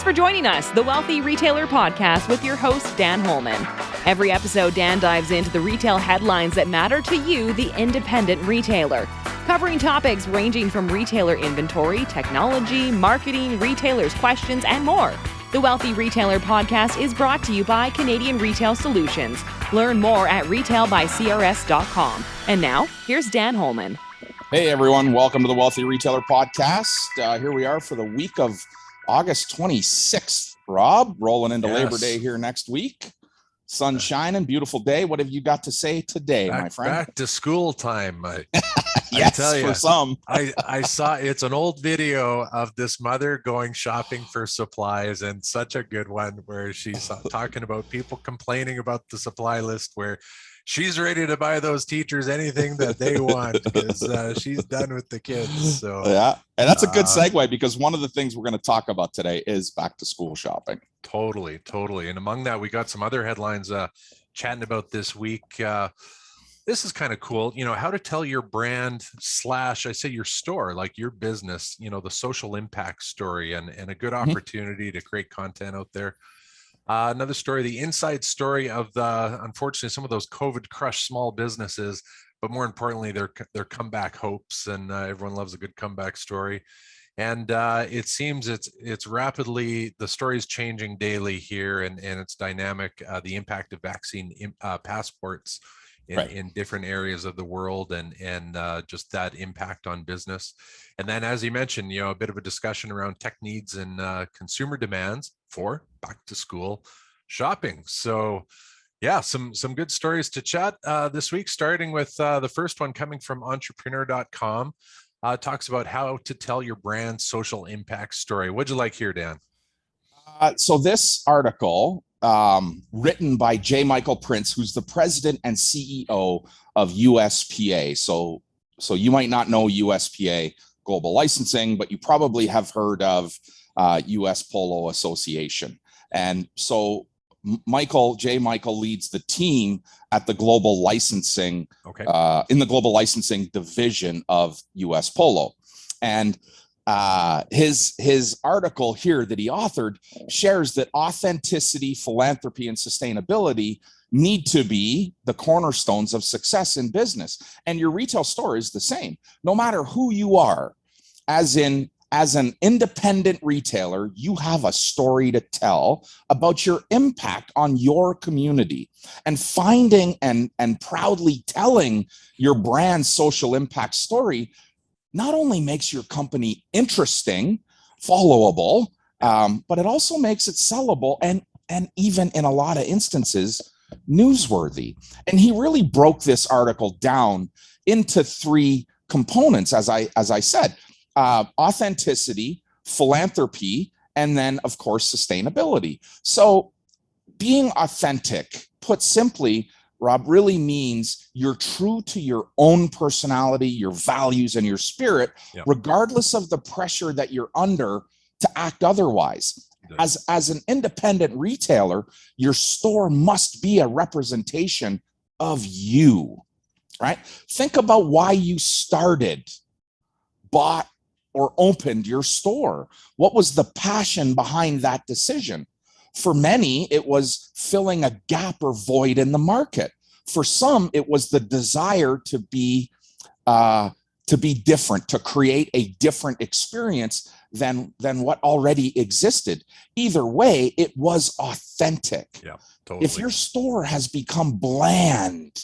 for joining us, the Wealthy Retailer Podcast with your host, Dan Holman. Every episode, Dan dives into the retail headlines that matter to you, the independent retailer, covering topics ranging from retailer inventory, technology, marketing, retailers' questions, and more. The Wealthy Retailer Podcast is brought to you by Canadian Retail Solutions. Learn more at retailbycrs.com. And now, here's Dan Holman. Hey, everyone. Welcome to the Wealthy Retailer Podcast. Here we are for the week of August 26th, Rob, rolling into Labor Day here next week. Sun shining, beautiful day. What have you got to say today, my friend? Back to school time. Yes, I tell you, for some. I saw, it's an old video of this mother going shopping for supplies, and such a good one where she's talking about people complaining about the supply list, where she's ready to buy those teachers anything that they want because she's done with the kids. So yeah, and that's a good segue because one of the things we're going to talk about today is back to school shopping. Totally. And among that, we got some other headlines chatting about this week. This is kind of cool, how to tell your brand / I say your store, like your business, the social impact story and a good opportunity to create content out there. Another story, the inside story of unfortunately, some of those COVID crushed small businesses, but more importantly, their comeback hopes, and everyone loves a good comeback story. And it seems it's rapidly, the story is changing daily here, and it's dynamic. The impact of vaccine passports in different areas of the world, and just that impact on business. And then, as you mentioned, a bit of a discussion around tech needs and consumer demands for back to school shopping. So yeah, some good stories to chat this week, starting with the first one coming from entrepreneur.com. Talks about how to tell your brand's social impact story. What'd you like here, Dan? So this article, written by J. Michael Prince, who's the president and CEO of USPA. So you might not know USPA Global Licensing, but you probably have heard of US Polo Association. And so J. Michael leads the team at the global licensing, in the global licensing division of US Polo. And his article here that he authored shares that authenticity, philanthropy, and sustainability need to be the cornerstones of success in business. And your retail store is the same. No matter who you are, as an independent retailer, you have a story to tell about your impact on your community. And finding and proudly telling your brand's social impact story not only makes your company interesting, followable, but it also makes it sellable and even in a lot of instances, newsworthy. And he really broke this article down into three components, as I said. Authenticity, philanthropy, and then, of course, sustainability. So being authentic, put simply, Rob, really means you're true to your own personality, your values, and your spirit, regardless of the pressure that you're under to act otherwise. As an independent retailer, your store must be a representation of you, right? Think about why you started, bought, or opened your store. What was the passion behind that decision? For many, it was filling a gap or void in the market. For some, it was the desire to be different, to create a different experience than what already existed. Either way, it was authentic. Yeah, totally. If your store has become bland,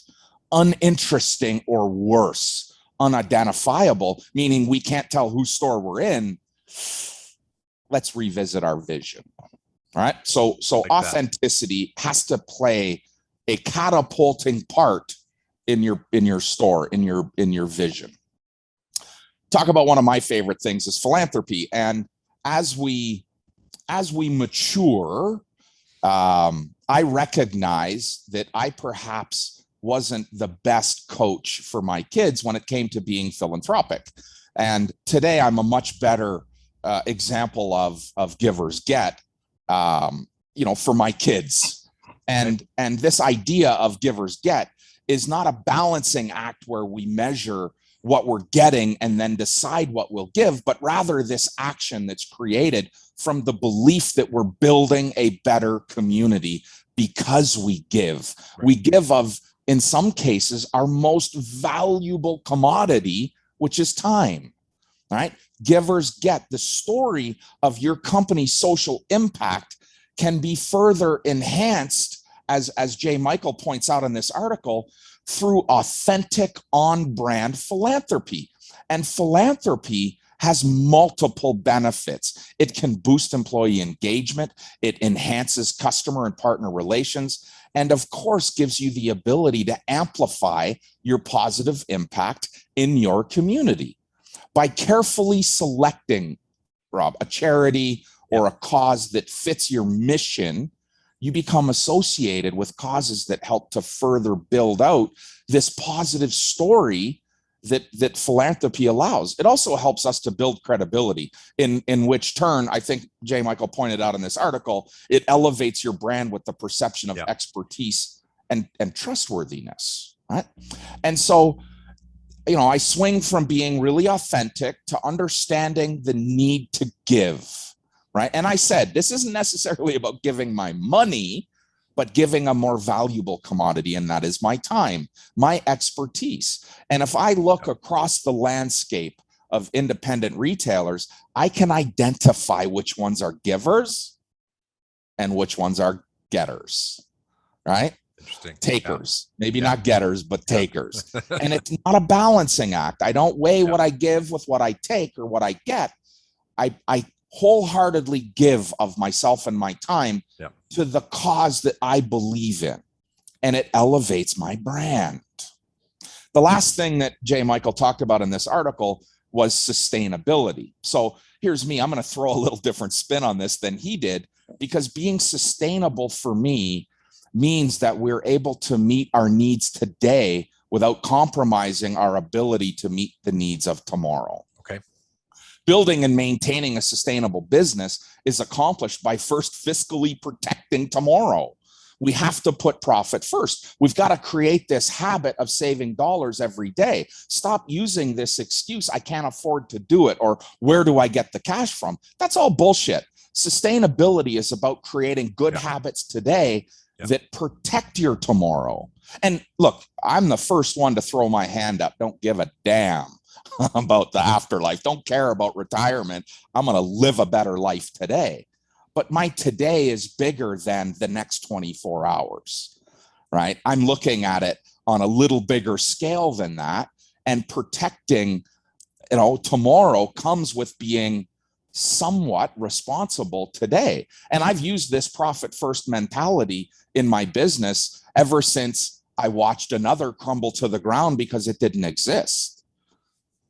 uninteresting, or worse, unidentifiable, meaning we can't tell whose store we're in, let's revisit our vision. All right. So like authenticity has to play a catapulting part in your store, in your vision. Talk about one of my favorite things is philanthropy. And as we mature, I recognize that I perhaps wasn't the best coach for my kids when it came to being philanthropic. And today I'm a much better example of givers get, for my kids. And this idea of givers get is not a balancing act where we measure what we're getting and then decide what we'll give, but rather this action that's created from the belief that we're building a better community because we give. Right. We give of, in some cases, our most valuable commodity, which is time, right? Givers get the story of your company's social impact can be further enhanced, as J. Michael points out in this article, through authentic on-brand philanthropy. And philanthropy has multiple benefits. It can boost employee engagement. It enhances customer and partner relations. And of course, gives you the ability to amplify your positive impact in your community. By carefully selecting, Rob, a charity or a cause that fits your mission, you become associated with causes that help to further build out this positive story that philanthropy allows. It also helps us to build credibility, in which turn, I think J. Michael pointed out in this article, it elevates your brand with the perception of expertise and trustworthiness, right? And so, you know, I swing from being really authentic to understanding the need to give, right? And I said, this isn't necessarily about giving my money, but giving a more valuable commodity, and that is my time, my expertise. And if I look across the landscape of independent retailers, I can identify which ones are givers and which ones are getters, right? Interesting. Takers, maybe not getters, but takers. And it's not a balancing act. I don't weigh what I give with what I take or what I get. I wholeheartedly give of myself and my time to the cause that I believe in, and it elevates my brand. The last thing that J. Michael talked about in this article was sustainability. So here's me. I'm going to throw a little different spin on this than he did, because being sustainable for me means that we're able to meet our needs today without compromising our ability to meet the needs of tomorrow. Okay. Building and maintaining a sustainable business is accomplished by first fiscally protecting tomorrow. We have to put profit first. We've got to create this habit of saving dollars every day. Stop using this excuse, I can't afford to do it, or where do I get the cash from? That's all bullshit. Sustainability is about creating good habits today that protect your tomorrow. And look, I'm the first one to throw my hand up. Don't give a damn about the afterlife. Don't care about retirement. I'm going to live a better life today. But my today is bigger than the next 24 hours, right? I'm looking at it on a little bigger scale than that, and protecting, you know, tomorrow comes with being somewhat responsible today. And I've used this profit first mentality in my business ever since I watched another crumble to the ground because it didn't exist.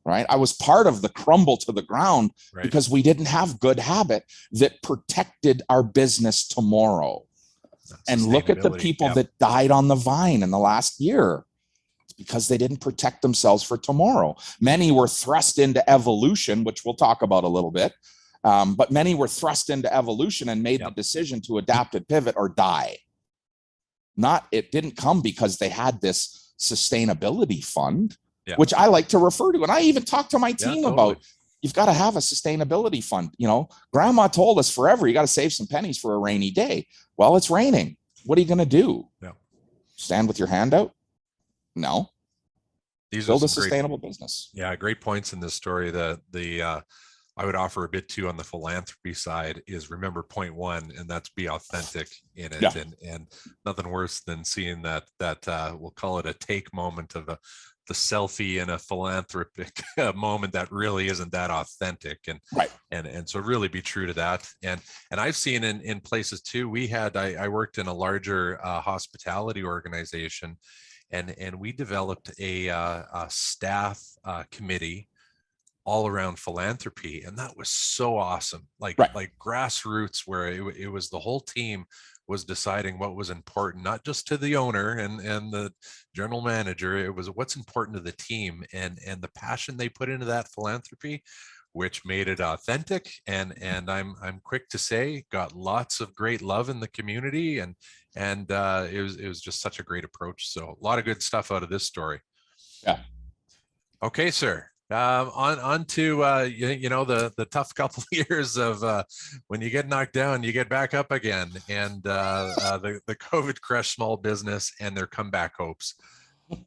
Right? I was part of the crumble to the ground because we didn't have good habit that protected our business tomorrow. And look at the people that died on the vine in the last year. It's because they didn't protect themselves for tomorrow. Many were thrust into evolution, which we'll talk about a little bit. But many were thrust into evolution and made the decision to adapt and pivot or die. It didn't come because they had this sustainability fund, which I like to refer to. And I even talk to my team about, you've got to have a sustainability fund. You know, grandma told us forever, you got to save some pennies for a rainy day. Well, it's raining. What are you going to do? Stand with your hand out? No. Build a sustainable business. Yeah, great points in this story. I would offer a bit too on the philanthropy side is remember point one, and that's be authentic in it. And nothing worse than seeing that we'll call it a take moment of the selfie in a philanthropic moment that really isn't that authentic. And so really be true to that. And I've seen in places too, I worked in a larger hospitality organization, and we developed a staff committee all around philanthropy, and that was so awesome. Like grassroots, where it was the whole team was deciding what was important, not just to the owner and the general manager. It was what's important to the team, and the passion they put into that philanthropy, which made it authentic. And I'm quick to say got lots of great love in the community, and it was just such a great approach. So a lot of good stuff out of this story. Yeah. Okay, sir. On to the tough couple of years of when you get knocked down, you get back up again, and the COVID crushed small business and their comeback hopes.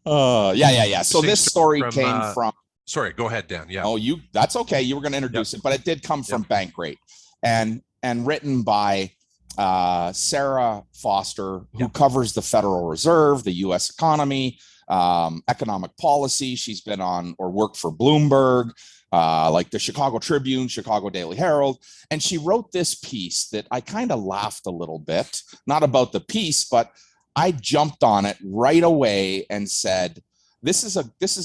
Yeah. So this story came from. Sorry, go ahead, Dan. Yeah. Oh, that's okay. You were going to introduce it, but it did come from Bankrate, and written by Sarah Foster, who covers the Federal Reserve, the U.S. economy, economic policy. She's been on or worked for Bloomberg, like the Chicago Tribune, Chicago Daily Herald. And she wrote this piece that I kind of laughed a little bit, not about the piece, but I jumped on it right away and said, this is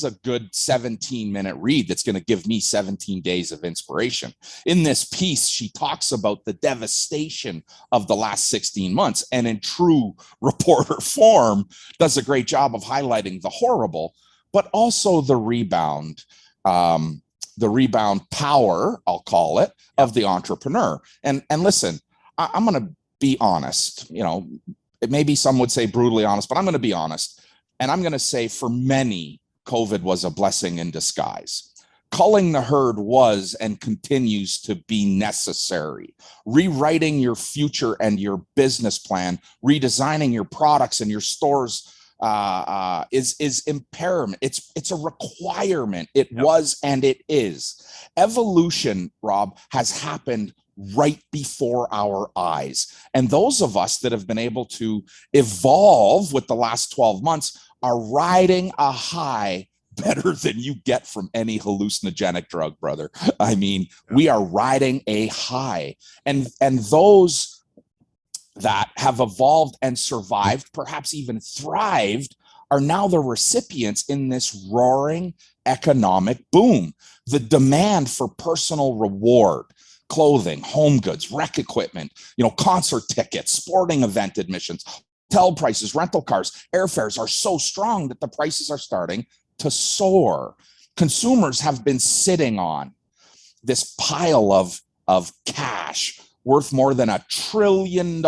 a good 17-minute read that's going to give me 17 days of inspiration. In this piece, she talks about the devastation of the last 16 months, and in true reporter form, does a great job of highlighting the horrible, but also the rebound power, I'll call it, of the entrepreneur. And listen, I'm going to be honest. Maybe some would say brutally honest, but I'm going to be honest. And I'm going to say for many, COVID was a blessing in disguise. Culling the herd was and continues to be necessary. Rewriting your future and your business plan, redesigning your products and your stores is imperative. It's a requirement. It was and it is. Evolution, Rob, has happened right before our eyes. And those of us that have been able to evolve with the last 12 months are riding a high better than you get from any hallucinogenic drug, brother. I mean, we are riding a high. And those that have evolved and survived, perhaps even thrived, are now the recipients in this roaring economic boom. The demand for personal reward, clothing, home goods, rec equipment, concert tickets, sporting event admissions, hotel prices, rental cars, airfares are so strong that the prices are starting to soar. Consumers have been sitting on this pile of cash worth more than $1 trillion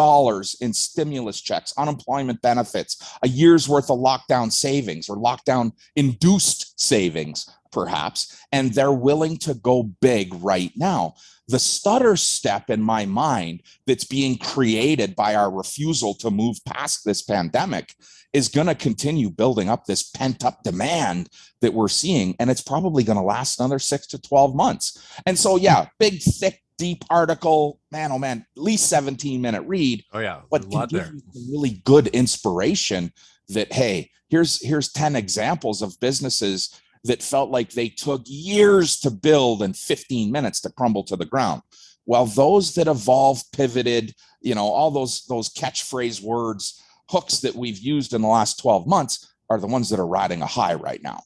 in stimulus checks, unemployment benefits, a year's worth of lockdown savings or lockdown induced savings, perhaps, and they're willing to go big right now. The stutter step in my mind that's being created by our refusal to move past this pandemic is going to continue building up this pent-up demand that we're seeing, and it's probably going to last another 6 to 12 months. And so, big, thick, deep article, man, oh man, at least 17-minute read. Oh yeah, but can give you some really good inspiration that, hey, here's 10 examples of businesses that felt like they took years to build and 15 minutes to crumble to the ground. While those that evolved, pivoted, all those catchphrase words, hooks that we've used in the last 12 months are the ones that are riding a high right now.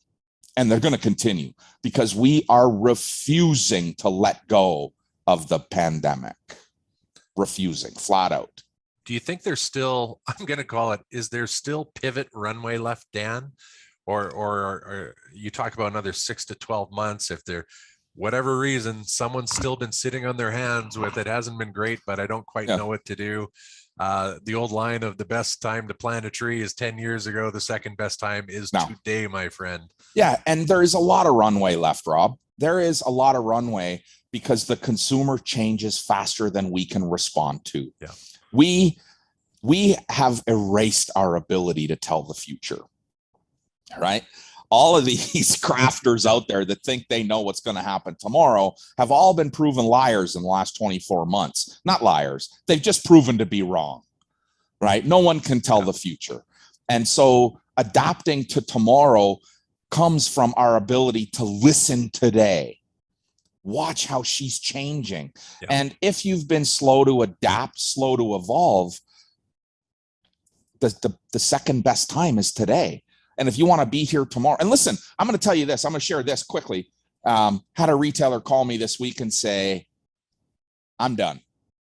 And they're going to continue because we are refusing to let go of the pandemic. Refusing, flat out. Do you think there's still, I'm going to call it, is there still pivot runway left, Dan? Or you talk about another 6 to 12 months, if there, whatever reason, someone's still been sitting on their hands with it hasn't been great, but I don't quite know what to do. The old line of the best time to plant a tree is 10 years ago. The second best time is today, my friend. Yeah. And there is a lot of runway left, Rob. There is a lot of runway because the consumer changes faster than we can respond to. Yeah. We have erased our ability to tell the future. Right? All of these crafters out there that think they know what's going to happen tomorrow have all been proven liars in the last 24 months. Not liars. They've just proven to be wrong. Right? No one can tell the future. And so adapting to tomorrow comes from our ability to listen today. Watch how she's changing. Yeah. And if you've been slow to adapt, slow to evolve, the second best time is today. And if you want to be here tomorrow, and listen, I'm going to tell you this, I'm going to share this quickly. Had a retailer call me this week and say, I'm done.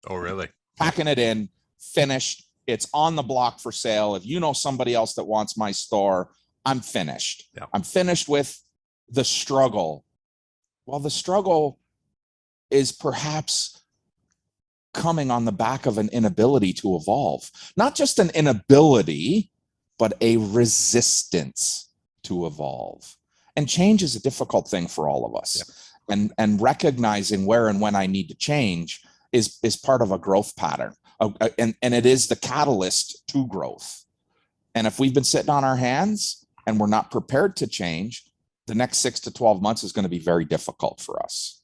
Oh, really? Packing it in, finished. It's on the block for sale. If you know somebody else that wants my store, I'm finished. Yeah. I'm finished with the struggle. Well, the struggle is perhaps coming on the back of an inability to evolve. Not just an inability, but a resistance to evolve. And change is a difficult thing for all of us. Yeah. And recognizing where and when I need to change is part of a growth pattern. And it is the catalyst to growth. And if we've been sitting on our hands and we're not prepared to change, the next 6 to 12 months is going to be very difficult for us.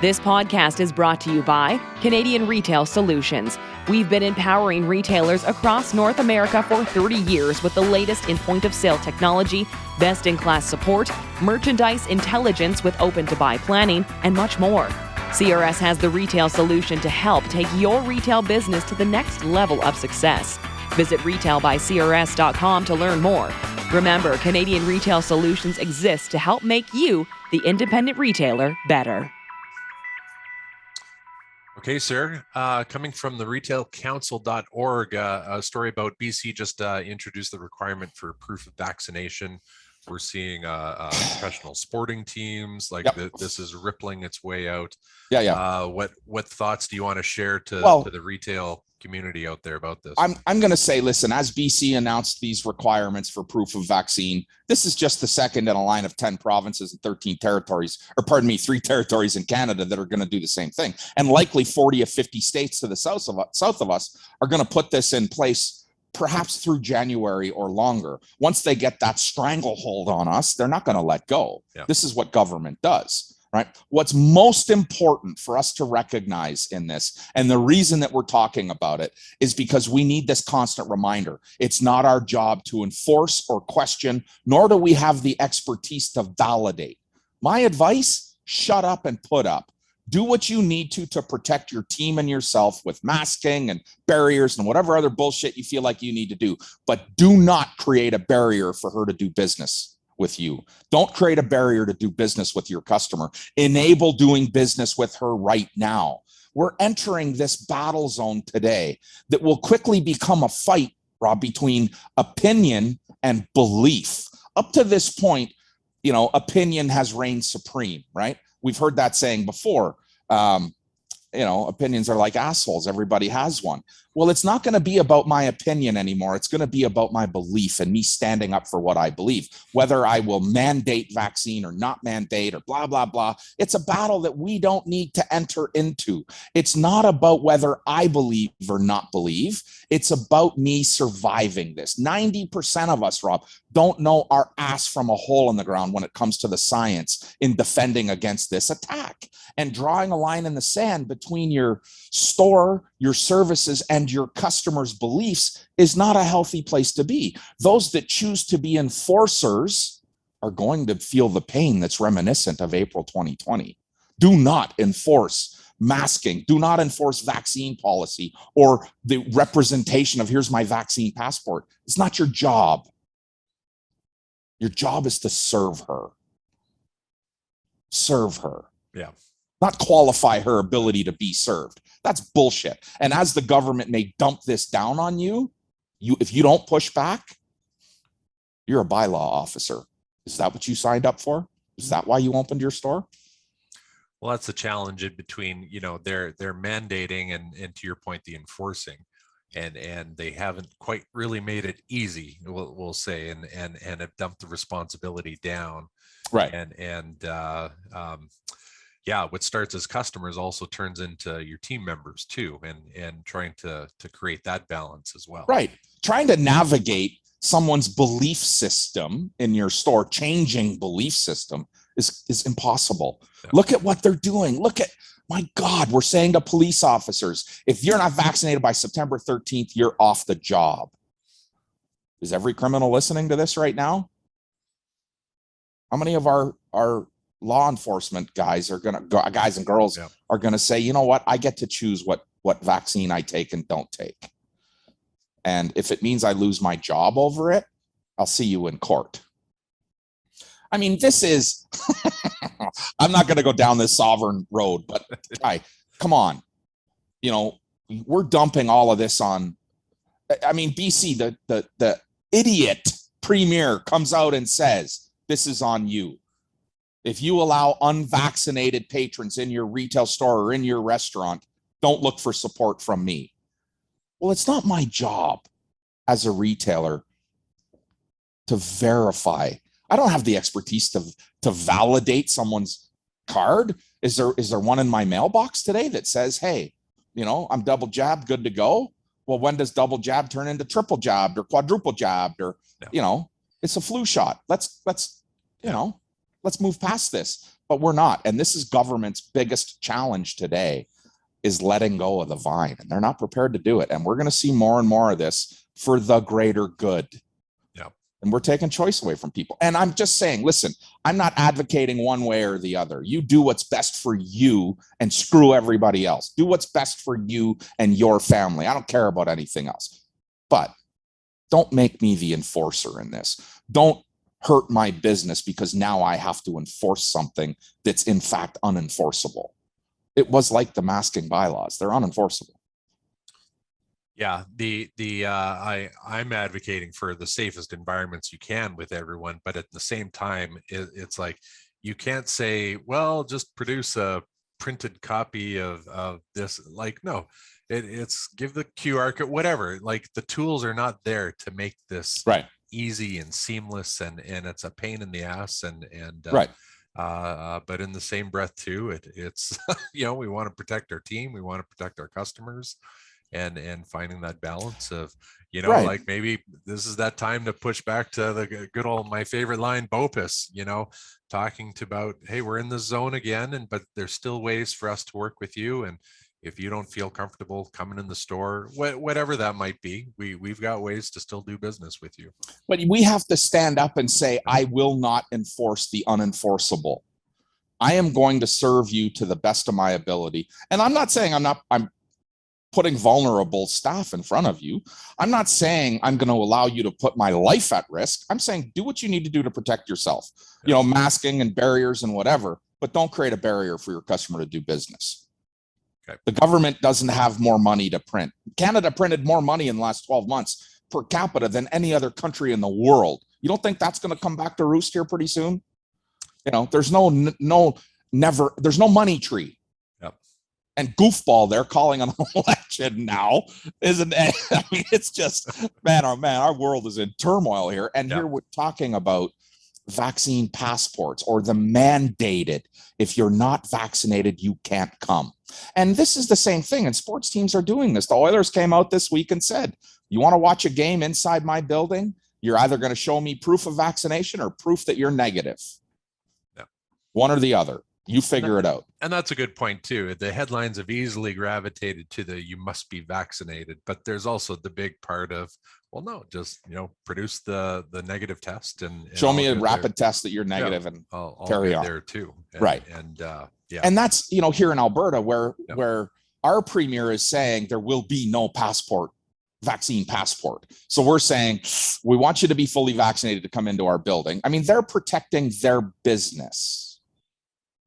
This podcast is brought to you by Canadian Retail Solutions. We've been empowering retailers across North America for 30 years with the latest in point-of-sale technology, best-in-class support, merchandise intelligence with open-to-buy planning, and much more. CRS has the retail solution to help take your retail business to the next level of success. Visit retailbycrs.com to learn more. Remember, Canadian Retail Solutions exists to help make you, the independent retailer, better. Okay, sir. Coming from the retailcouncil.org, a story about BC just introduced the requirement for proof of vaccination. We're seeing professional sporting teams like this is rippling its way out. What thoughts do you want to share to the retail community out there about this? I'm going to say, listen, as BC announced these requirements for proof of vaccine, this is just the second in a line of 10 provinces and 13 territories, or pardon me, 3 territories in Canada that are going to do the same thing. And likely 40 or 50 states to the south of us are going to put this in place perhaps through January or longer. Once they get that stranglehold on us, they're not going to let go. Yeah. This is what government does, right? What's most important for us to recognize in this, and the reason that we're talking about it, is because we need this constant reminder. It's not our job to enforce or question, nor do we have the expertise to validate. My advice, shut up and put up. Do what you need to protect your team and yourself with masking and barriers and whatever other bullshit you feel like you need to do. But do not create a barrier for her to do business with you. Don't create a barrier to do business with your customer. Enable doing business with her right now. We're entering this battle zone today that will quickly become a fight, Rob, between opinion and belief. Up to this point, opinion has reigned supreme, right? We've heard that saying before. Opinions are like assholes. Everybody has one. Well, it's not going to be about my opinion anymore. It's going to be about my belief and me standing up for what I believe, whether I will mandate vaccine or not mandate or blah, blah, blah. It's a battle that we don't need to enter into. It's not about whether I believe or not believe. It's about me surviving this. 90% of us, Rob, don't know our ass from a hole in the ground when it comes to the science in defending against this attack. And drawing a line in the sand between your store, your services, and your customers' beliefs is not a healthy place to be. Those that choose to be enforcers are going to feel the pain that's reminiscent of April 2020. Do not enforce masking. Do not enforce vaccine policy or the representation of here's my vaccine passport. It's not your job. Your job is to serve her. Serve her. Yeah. Not qualify her ability to be served. That's bullshit. And as the government may dump this down on you, if you don't push back, you're a bylaw officer. Is that what you signed up for? Is that why you opened your store? Well, that's the challenge in between, they're mandating and to your point, the enforcing, and they haven't quite really made it easy, we'll say, and have dumped the responsibility down. Right. What starts as customers also turns into your team members too, and trying to create that balance as well. Right. Trying to navigate someone's belief system in your store, changing belief system is impossible. Yeah. Look at what they're doing. Look at, my God, we're saying to police officers, if you're not vaccinated by September 13th, you're off the job. Is every criminal listening to this right now? How many of our law enforcement guys are guys and girls are going to say, you know what, I get to choose what vaccine I take and don't take. And if it means I lose my job over it, I'll see you in court. I mean, this is, I'm not going to go down this sovereign road, but come on. We're dumping all of this on, BC, the idiot premier comes out and says, this is on you. If you allow unvaccinated patrons in your retail store or in your restaurant, don't look for support from me. Well, it's not my job as a retailer to verify. I don't have the expertise to validate someone's card. Is there one in my mailbox today that says, hey, I'm double jabbed, good to go? Well, when does double jab turn into triple jabbed or quadruple jabbed or, it's a flu shot. Let's move past this, but we're not. And this is government's biggest challenge today, is letting go of the vine, and they're not prepared to do it. And we're going to see more and more of this for the greater good. Yeah. And we're taking choice away from people. And I'm just saying, listen, I'm not advocating one way or the other. You do what's best for you and screw everybody else. Do what's best for you and your family. I don't care about anything else. But don't make me the enforcer in this. Don't hurt my business because now I have to enforce something that's in fact unenforceable. It was like the masking bylaws. They're unenforceable. Yeah, I'm advocating for the safest environments you can with everyone, but at the same time, it's like, you can't say, well, just produce a printed copy of this. Like, no, it's give the QR code, whatever. Like, the tools are not there to make this right, easy and seamless, and it's a pain in the ass, and right. But in the same breath too, it's we want to protect our team, we want to protect our customers, and finding that balance of right. like, maybe this is that time to push back to the good old, my favorite line, BOPUS, talking to about, hey, we're in the zone again, but there's still ways for us to work with you, and if you don't feel comfortable coming in the store, whatever that might be, we've got ways to still do business with you. But we have to stand up and say, I will not enforce the unenforceable. I am going to serve you to the best of my ability. And I'm not saying I'm putting vulnerable staff in front of you. I'm not saying I'm going to allow you to put my life at risk. I'm saying do what you need to do to protect yourself, masking and barriers and whatever, but don't create a barrier for your customer to do business. Okay. The government doesn't have more money to print. Canada printed more money in the last 12 months per capita than any other country in the world. You don't think that's going to come back to roost here pretty soon? There's no money tree. Yep. And goofball, they're calling an election now, isn't it? I mean, it's just, man, oh man, our world is in turmoil here. And here we're talking about vaccine passports, or the mandated, if you're not vaccinated, you can't come. And this is the same thing, and sports teams are doing this. The Oilers came out this week and said, you want to watch a game inside my building? You're either going to show me proof of vaccination or proof that you're negative. Yeah. One or the other. You figure it out. And that's a good point too. The headlines have easily gravitated to the you must be vaccinated, but there's also the big part of, well, no, just produce the negative test and show me a rapid test that you're negative, and I'll carry on there too. Right. And and that's here in Alberta where our premier is saying there will be no vaccine passport. So we're saying we want you to be fully vaccinated to come into our building. I mean, they're protecting their business.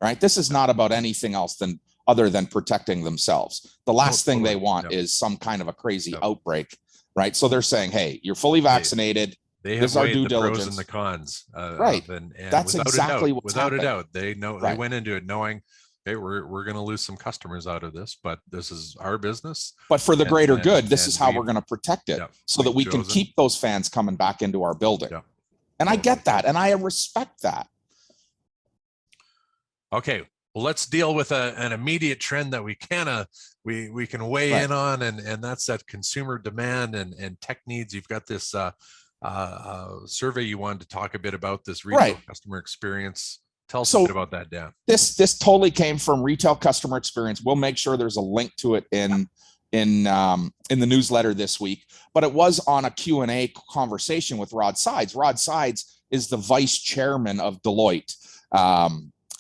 Right. This is not about anything else other than protecting themselves. The last thing they want is some kind of a crazy outbreak. Right. So they're saying, hey, you're fully vaccinated. They have our due the diligence. Pros and the cons. Right. And that's exactly what's without happening. a doubt. They know they went into it knowing, hey, we're going to lose some customers out of this, but this is our business. But for the greater good, this is how we're going to protect it, so that we can keep those fans coming back into our building. Yeah. And I get that, and I respect that. Okay, well, let's deal with an immediate trend that we can weigh in on, and that's that consumer demand and tech needs. You've got this survey you wanted to talk a bit about, this retail customer experience. Tell us a bit about that, Dan. This totally came from Retail Customer Experience. We'll make sure there's a link to it in the newsletter this week, but it was on a Q&A conversation with Rod Sides. Rod Sides is the vice chairman of Deloitte.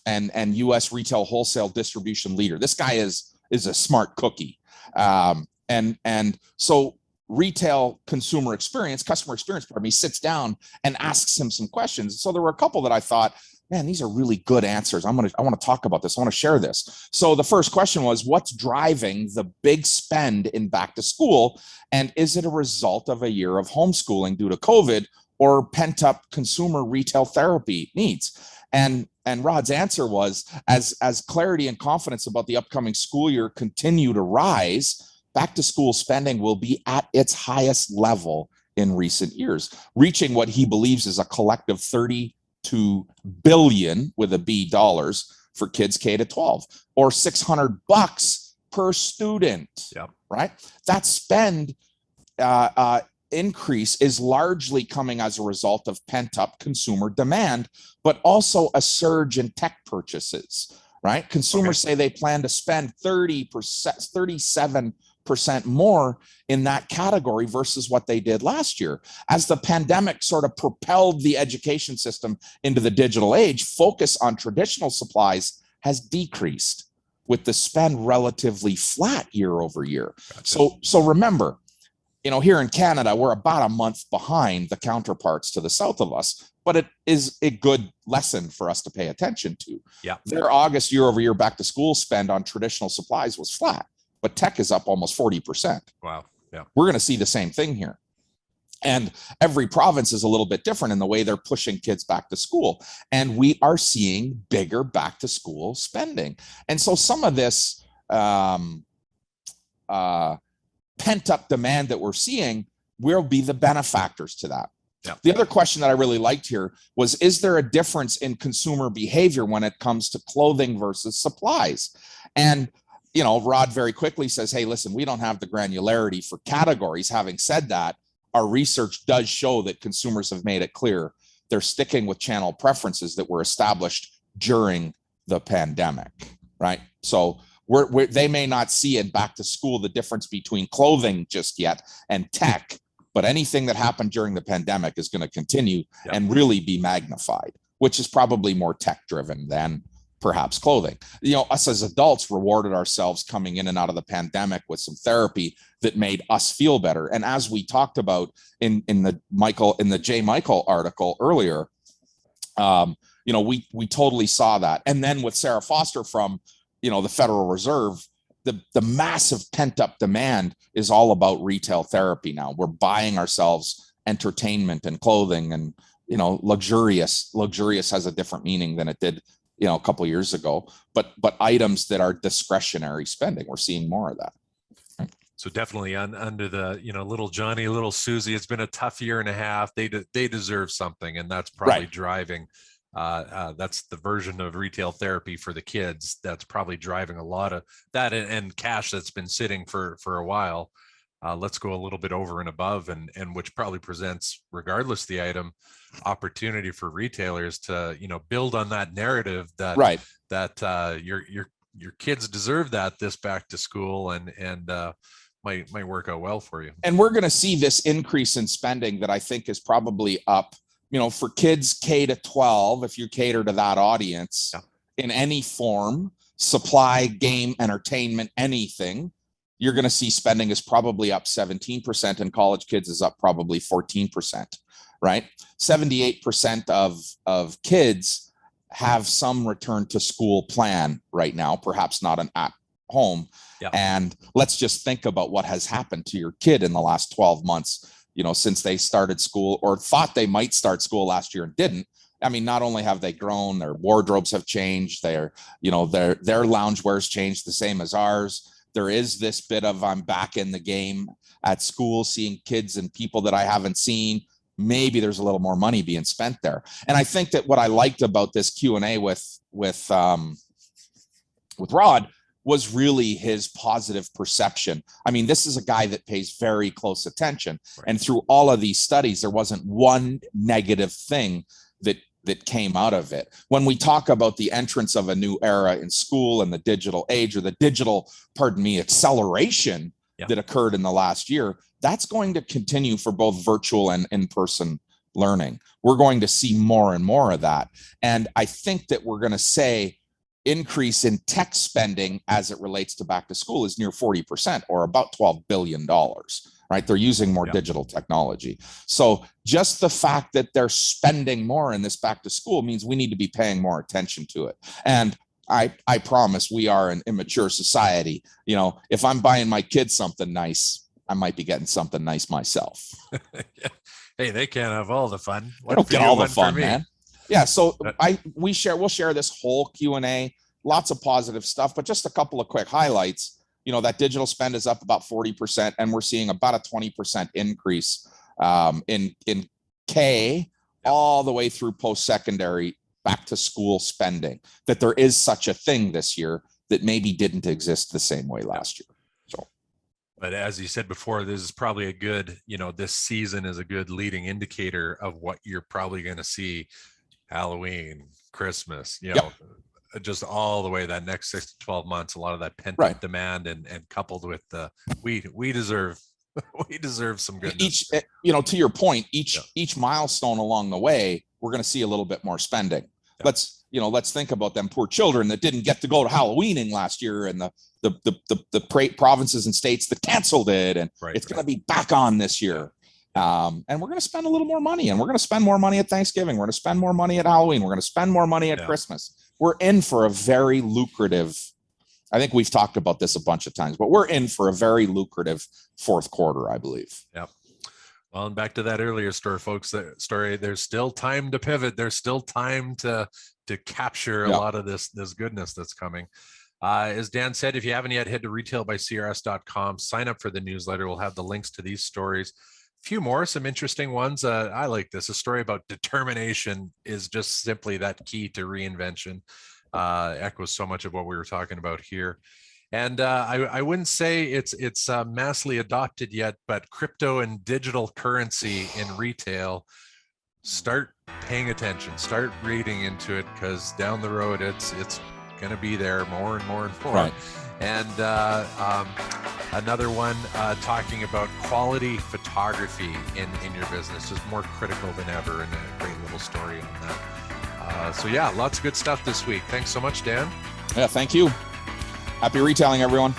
And U.S. retail wholesale distribution leader. This guy is a smart cookie. And so retail customer experience, sits down and asks him some questions. So there were a couple that I thought, man, these are really good answers. I want to talk about this. I want to share this. So the first question was, what's driving the big spend in back to school? And is it a result of a year of homeschooling due to COVID or pent up consumer retail therapy needs? And Rod's answer was, as clarity and confidence about the upcoming school year continue to rise, back to school spending will be at its highest level in recent years, reaching what he believes is a collective $30 billion with a B dollars for kids K to 12, or $600 per student. Yep. Right? That spend increase is largely coming as a result of pent-up consumer demand, but also a surge in tech purchases. Right? Consumers say they plan to spend 37% more in that category versus what they did last year. As the pandemic sort of propelled the education system into the digital age, focus on traditional supplies has decreased, with the spend relatively flat year over year. Gotcha. So remember, here in Canada, we're about a month behind the counterparts to the south of us, but it is a good lesson for us to pay attention to. Yeah. Their August year over year back to school spend on traditional supplies was flat, but tech is up almost 40%. Wow. Yeah. We're going to see the same thing here. And every province is a little bit different in the way they're pushing kids back to school. And we are seeing bigger back to school spending. And so some of this pent up demand that we're seeing will be the benefactors to that. Yeah. The other question that I really liked here was, is there a difference in consumer behavior when it comes to clothing versus supplies? And Rod very quickly says, hey, listen, we don't have the granularity for categories. Having said that, our research does show that consumers have made it clear they're sticking with channel preferences that were established during the pandemic, right? So they may not see in back to school the difference between clothing just yet and tech, but anything that happened during the pandemic is going to continue and really be magnified, which is probably more tech driven than perhaps clothing. Us as adults rewarded ourselves coming in and out of the pandemic with some therapy that made us feel better. And as we talked about in the J. Michael article earlier, we totally saw that. And then with Sarah Foster from the Federal Reserve, the massive pent up demand is all about retail therapy now. We're buying ourselves entertainment and clothing, and luxurious has a different meaning than it did a couple of years ago, but items that are discretionary spending, we're seeing more of that. So definitely under the little Johnny, little Susie, it's been a tough year and a half. They deserve something, and that's probably driving. That's the version of retail therapy for the kids that's probably driving a lot of that, and cash that's been sitting for a while. Let's go a little bit over and above, and which probably presents, regardless of the item, opportunity for retailers to build on that narrative that that your kids deserve that this back to school, and might work out well for you. And we're going to see this increase in spending that I think is probably up, for kids K to 12, if you cater to that audience in any form, supply, game, entertainment, anything, you're going to see spending is probably up 17%, and college kids is up probably 14%, right? 78% of kids have some return to school plan right now, perhaps not an at home. Yeah. And let's just think about what has happened to your kid in the last 12 months, since they started school or thought they might start school last year and didn't. I mean, not only have they grown, their wardrobes have changed, their loungewear's changed the same as ours. There is this bit of, I'm back in the game at school, seeing kids and people that I haven't seen. Maybe there's a little more money being spent there. And I think that what I liked about this Q&A with Rod was really his positive perception. I mean, this is a guy that pays very close attention. Right. And through all of these studies, there wasn't one negative thing that came out of it. When we talk about the entrance of a new era in school and the digital age, or the digital, acceleration that occurred in the last year, that's going to continue for both virtual and in-person learning. We're going to see more and more of that. And I think that we're going to say increase in tech spending as it relates to back to school is near 40%, or about $12 billion. Right? They're using more digital technology. So just the fact that they're spending more in this back to school means we need to be paying more attention to it. And I promise we are an immature society. If I'm buying my kids something nice, I might be getting something nice myself. Hey, they can't have all the fun. They don't get all the fun, man. Yeah. So we'll share this whole Q&A, lots of positive stuff, but just a couple of quick highlights. That digital spend is up about 40%, and we're seeing about a 20% increase in K all the way through post-secondary, back to school spending, that there is such a thing this year that maybe didn't exist the same way last year. So, but as you said before, this is probably a good, this season is a good leading indicator of what you're probably going to see Halloween, Christmas, just all the way that next 6 to 12 months, a lot of that pent-up demand and coupled with the we deserve some goodness. To your point, each milestone along the way, we're going to see a little bit more spending. Let's think about them poor children that didn't get to go to Halloweening last year, and the provinces and states that canceled it, and it's going to be back on this year. And we're going to spend a little more money, and we're going to spend more money at Thanksgiving. We're going to spend more money at Halloween. We're going to spend more money at Christmas. We're in for a very lucrative, I think we've talked about this a bunch of times, but we're in for a very lucrative fourth quarter, I believe. Yep. Well, and back to that earlier story, folks, there's still time to pivot. There's still time to capture a lot of this goodness that's coming. As Dan said, if you haven't yet, head to retailbycrs.com, sign up for the newsletter. We'll have the links to these stories. A few more, some interesting ones. I like this. A story about determination is just simply that key to reinvention. Echoes so much of what we were talking about here. And I wouldn't say it's massively adopted yet, but crypto and digital currency in retail, start paying attention, start reading into it, because down the road it's going to be there more and more and more. Right. And another one talking about quality photography in your business is more critical than ever, and a great little story on that. Lots of good stuff this week. Thanks so much, Dan. Yeah, thank you. Happy retailing, everyone.